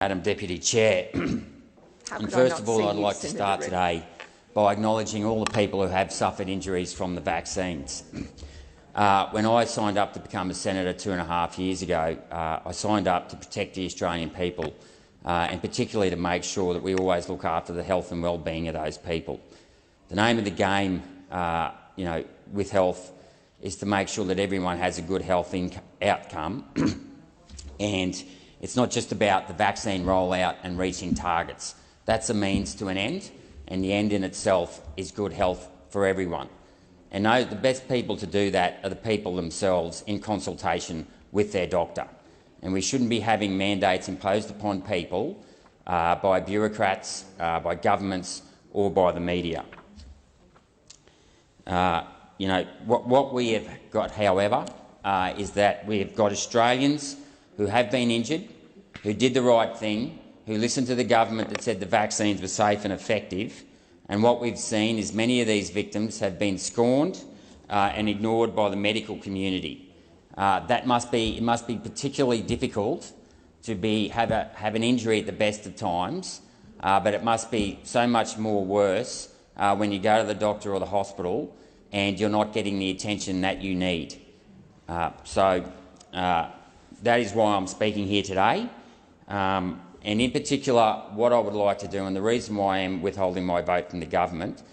Madam Deputy Chair. And first of all, I'd like to start today by acknowledging all the people who have suffered injuries from the vaccines. When I signed up to become a senator 2.5 years ago, I signed up to protect the Australian people and particularly to make sure that we always look after the health and well-being of those people. The name of the game with health is to make sure that everyone has a good health outcome and it's not just about the vaccine rollout and reaching targets. That's a means to an end, and the end in itself is good health for everyone. And the best people to do that are the people themselves in consultation with their doctor. And we shouldn't be having mandates imposed upon people by bureaucrats, by governments or by the media. What we have got, however, is that we have got Australians who have been injured, who did the right thing, who listened to the government that said the vaccines were safe and effective, and what we've seen is many of these victims have been scorned and ignored by the medical community. It must be particularly difficult to have an injury at the best of times, but it must be so much more worse when you go to the doctor or the hospital and you're not getting the attention that you need. That is why I'm speaking here today. And in particular, what I would like to do, and the reason why I am withholding my vote from the government,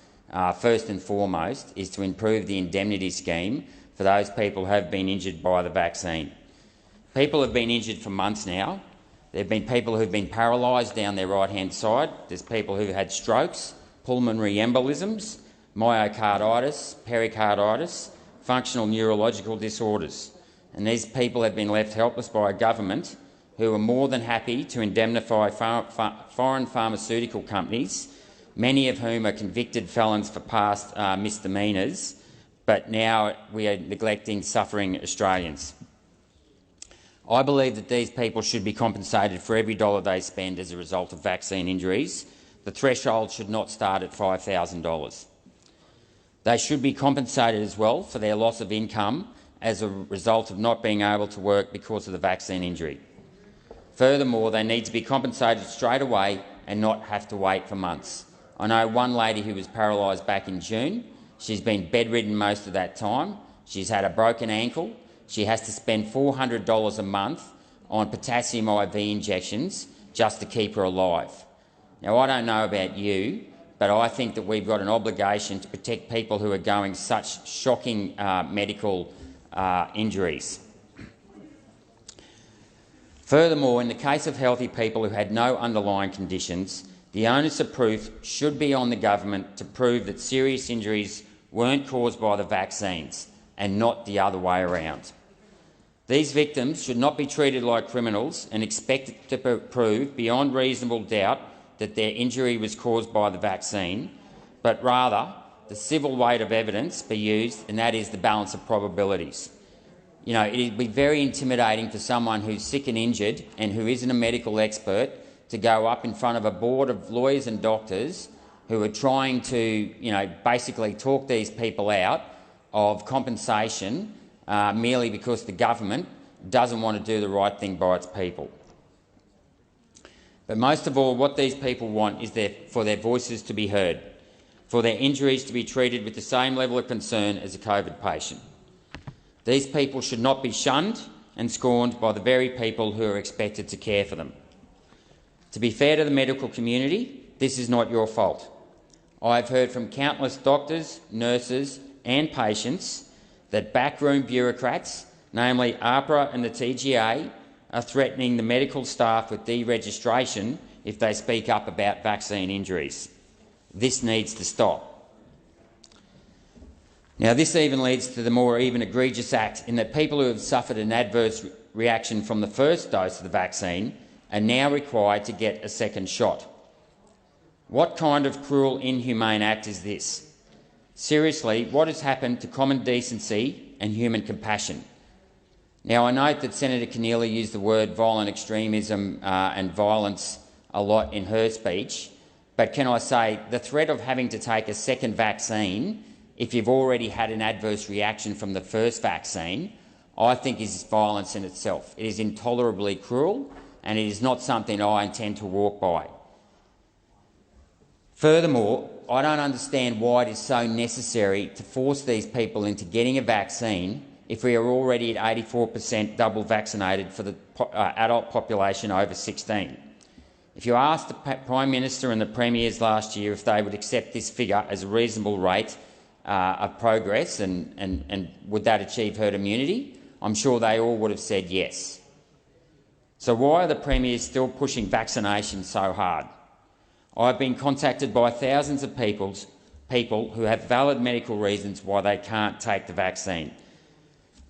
first and foremost, is to improve the indemnity scheme for those people who have been injured by the vaccine. People have been injured for months now. There have been people who have been paralysed down their right-hand side. There's people who have had strokes, pulmonary embolisms, myocarditis, pericarditis, functional neurological disorders. And these people have been left helpless by a government who are more than happy to indemnify foreign pharmaceutical companies, many of whom are convicted felons for past misdemeanours, but now we are neglecting suffering Australians. I believe that these people should be compensated for every dollar they spend as a result of vaccine injuries. The threshold should not start at $5,000. They should be compensated as well for their loss of income as a result of not being able to work because of the vaccine injury. Furthermore, they need to be compensated straight away and not have to wait for months. I know one lady who was paralysed back in June. She's been bedridden most of that time. She's had a broken ankle. She has to spend $400 a month on potassium IV injections just to keep her alive. Now, I don't know about you, but I think that we've got an obligation to protect people who are going such shocking medical injuries. Furthermore, in the case of healthy people who had no underlying conditions, the onus of proof should be on the government to prove that serious injuries weren't caused by the vaccines and not the other way around. These victims should not be treated like criminals and expected to prove beyond reasonable doubt that their injury was caused by the vaccine, but rather the civil weight of evidence be used, and that is the balance of probabilities. It would be very intimidating for someone who's sick and injured and who isn't a medical expert to go up in front of a board of lawyers and doctors who are trying to, basically talk these people out of compensation merely because the government doesn't want to do the right thing by its people. But most of all, what these people want is for their voices to be heard, for their injuries to be treated with the same level of concern as a COVID patient. These people should not be shunned and scorned by the very people who are expected to care for them. To be fair to the medical community, this is not your fault. I have heard from countless doctors, nurses and patients that backroom bureaucrats, namely AHPRA and the TGA, are threatening the medical staff with deregistration if they speak up about vaccine injuries. This needs to stop. Now, this even leads to the more egregious act in that people who have suffered an adverse reaction from the first dose of the vaccine are now required to get a second shot. What kind of cruel, inhumane act is this? Seriously, what has happened to common decency and human compassion? Now, I note that Senator Keneally used the word violent extremism and violence a lot in her speech, but can I say the threat of having to take a second vaccine if you've already had an adverse reaction from the first vaccine, I think is violence in itself. It is intolerably cruel and it is not something I intend to walk by. Furthermore, I don't understand why it is so necessary to force these people into getting a vaccine if we are already at 84% double vaccinated for the adult population over 16. If you asked the Prime Minister and the Premiers last year if they would accept this figure as a reasonable rate of progress and would that achieve herd immunity, I'm sure they all would have said yes. So why are the Premiers still pushing vaccination so hard? I've been contacted by thousands of people who have valid medical reasons why they can't take the vaccine.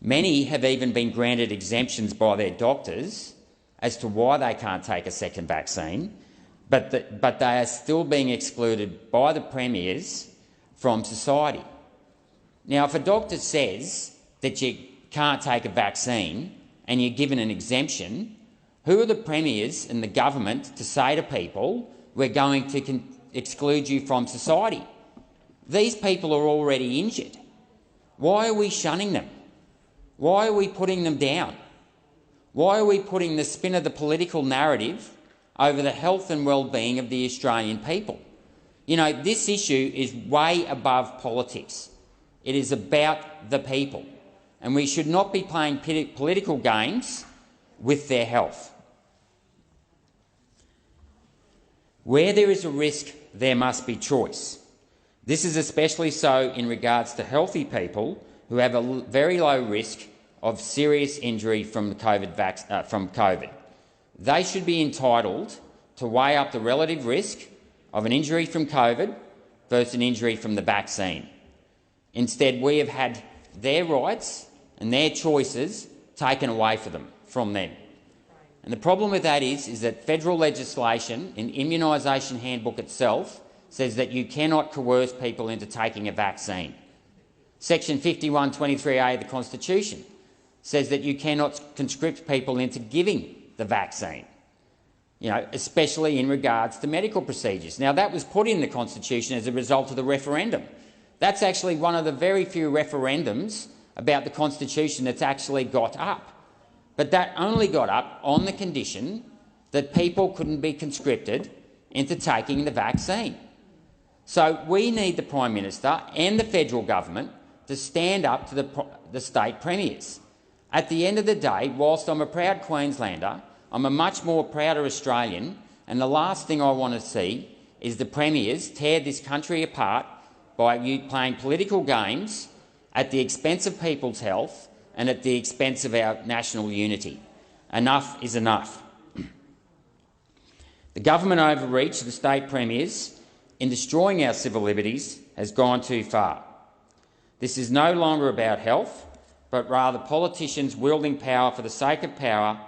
Many have even been granted exemptions by their doctors as to why they can't take a second vaccine, but they are still being excluded by the Premiers from society. Now, if a doctor says that you can't take a vaccine and you're given an exemption, who are the Premiers and the government to say to people, we're going to exclude you from society? These people are already injured. Why are we shunning them? Why are we putting them down? Why are we putting the spin of the political narrative over the health and well-being of the Australian people? You know, this issue is way above politics. It is about the people, and we should not be playing political games with their health. Where there is a risk, there must be choice. This is especially so in regards to healthy people who have a very low risk of serious injury from COVID. They should be entitled to weigh up the relative risk of an injury from COVID versus an injury from the vaccine. Instead, we have had their rights and their choices taken away from them. And the problem with that is that federal legislation in the immunisation handbook itself says that you cannot coerce people into taking a vaccine. Section 5123A of the Constitution says that you cannot conscript people into giving the vaccine, especially in regards to medical procedures. Now, that was put in the Constitution as a result of the referendum. That's actually one of the very few referendums about the Constitution that's actually got up. But that only got up on the condition that people couldn't be conscripted into taking the vaccine. So we need the Prime Minister and the federal government to stand up to the state premiers. At the end of the day, whilst I'm a proud Queenslander, I'm a much more prouder Australian, and the last thing I want to see is the premiers tear this country apart by playing political games at the expense of people's health and at the expense of our national unity. Enough is enough. The government overreach of the state premiers in destroying our civil liberties has gone too far. This is no longer about health, but rather politicians wielding power for the sake of power,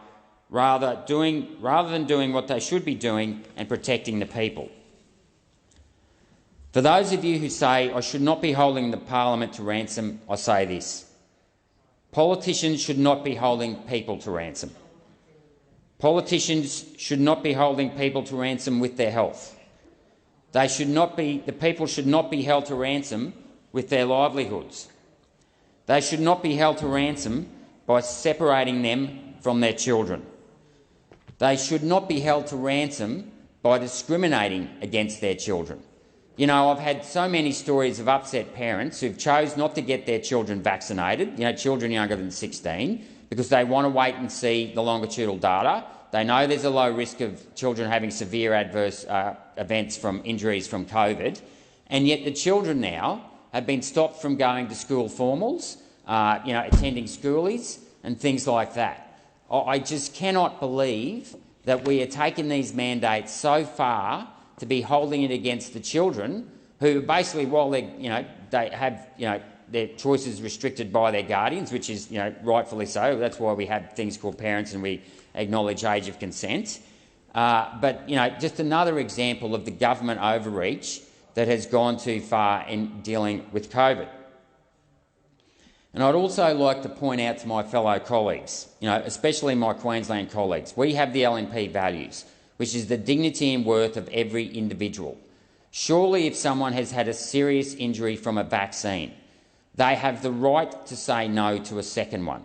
rather than doing what they should be doing and protecting the people. For those of you who say I should not be holding the parliament to ransom, I say this. Politicians should not be holding people to ransom. Politicians should not be holding people to ransom with their health. The people should not be held to ransom with their livelihoods. They should not be held to ransom by separating them from their children. They should not be held to ransom by discriminating against their children. I've had so many stories of upset parents who've chose not to get their children vaccinated, children younger than 16, because they want to wait and see the longitudinal data. They know there's a low risk of children having severe adverse events from injuries from COVID, and yet the children now have been stopped from going to school formals, attending schoolies and things like that. I just cannot believe that we are taking these mandates so far to be holding it against the children who basically, while they have their choices restricted by their guardians, which is rightfully so. That's why we have things called parents and we acknowledge age of consent. But just another example of the government overreach that has gone too far in dealing with COVID. And I'd also like to point out to my fellow colleagues, especially my Queensland colleagues, we have the LNP values, which is the dignity and worth of every individual. Surely if someone has had a serious injury from a vaccine, they have the right to say no to a second one.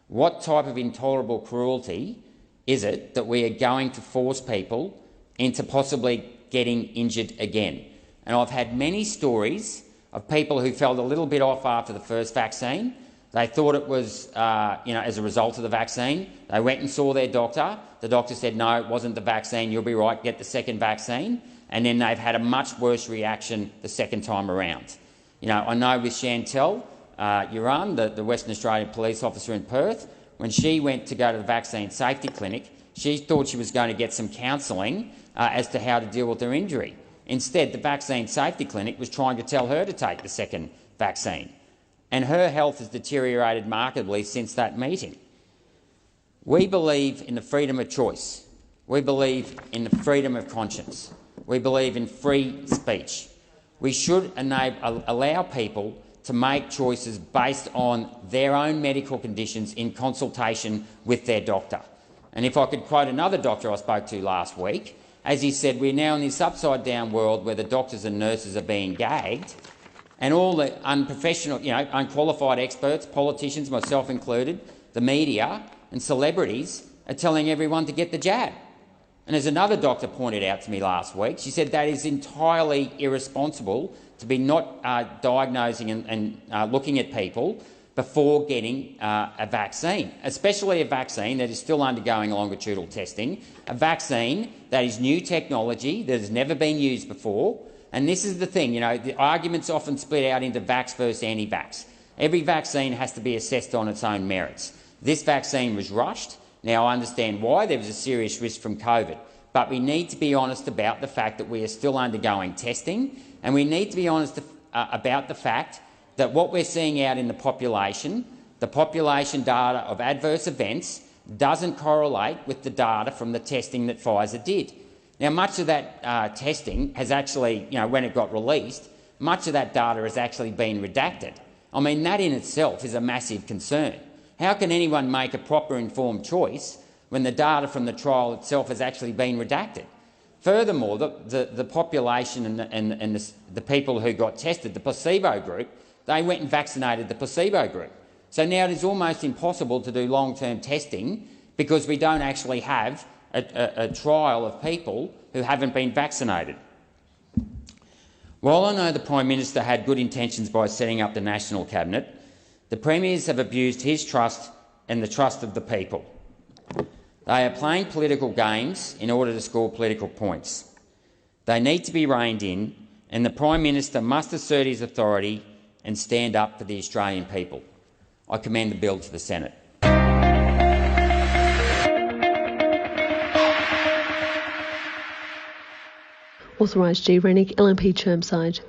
What type of intolerable cruelty is it that we are going to force people into possibly getting injured again? And I've had many stories of people who felt a little bit off after the first vaccine. They thought it was, as a result of the vaccine. They went and saw their doctor. The doctor said, no, it wasn't the vaccine, you'll be right, get the second vaccine. And then they've had a much worse reaction the second time around. I know with Chantel Gerard, the Western Australian police officer in Perth, when she went to go to the vaccine safety clinic, she thought she was going to get some counselling as to how to deal with her injury. Instead, the vaccine safety clinic was trying to tell her to take the second vaccine. And her health has deteriorated markedly since that meeting. We believe in the freedom of choice. We believe in the freedom of conscience. We believe in free speech. We should allow people to make choices based on their own medical conditions in consultation with their doctor. And if I could quote another doctor I spoke to last week, as he said, we're now in this upside-down world where the doctors and nurses are being gagged, and all the unprofessional, unqualified experts, politicians, myself included, the media and celebrities are telling everyone to get the jab. And as another doctor pointed out to me last week, she said that is entirely irresponsible to be not diagnosing and looking at people before getting a vaccine, especially a vaccine that is still undergoing longitudinal testing, a vaccine that is new technology that has never been used before. And this is the thing, the arguments often split out into vax versus anti-vax. Every vaccine has to be assessed on its own merits. This vaccine was rushed. Now, I understand why. There was a serious risk from COVID. But we need to be honest about the fact that we are still undergoing testing, and we need to be honest about the fact that what we're seeing out in the population data of adverse events, doesn't correlate with the data from the testing that Pfizer did. Now, much of that testing has actually, when it got released, much of that data has actually been redacted. I mean, that in itself is a massive concern. How can anyone make a proper informed choice when the data from the trial itself has actually been redacted? Furthermore, the population and the people who got tested, the placebo group, they went and vaccinated the placebo group. So now it is almost impossible to do long-term testing because we don't actually have a trial of people who haven't been vaccinated. While I know the Prime Minister had good intentions by setting up the National Cabinet, the Premiers have abused his trust and the trust of the people. They are playing political games in order to score political points. They need to be reined in, and the Prime Minister must assert his authority and stand up for the Australian people. I commend the bill to the Senate. Authorised G. Rennick, LNP Chermside.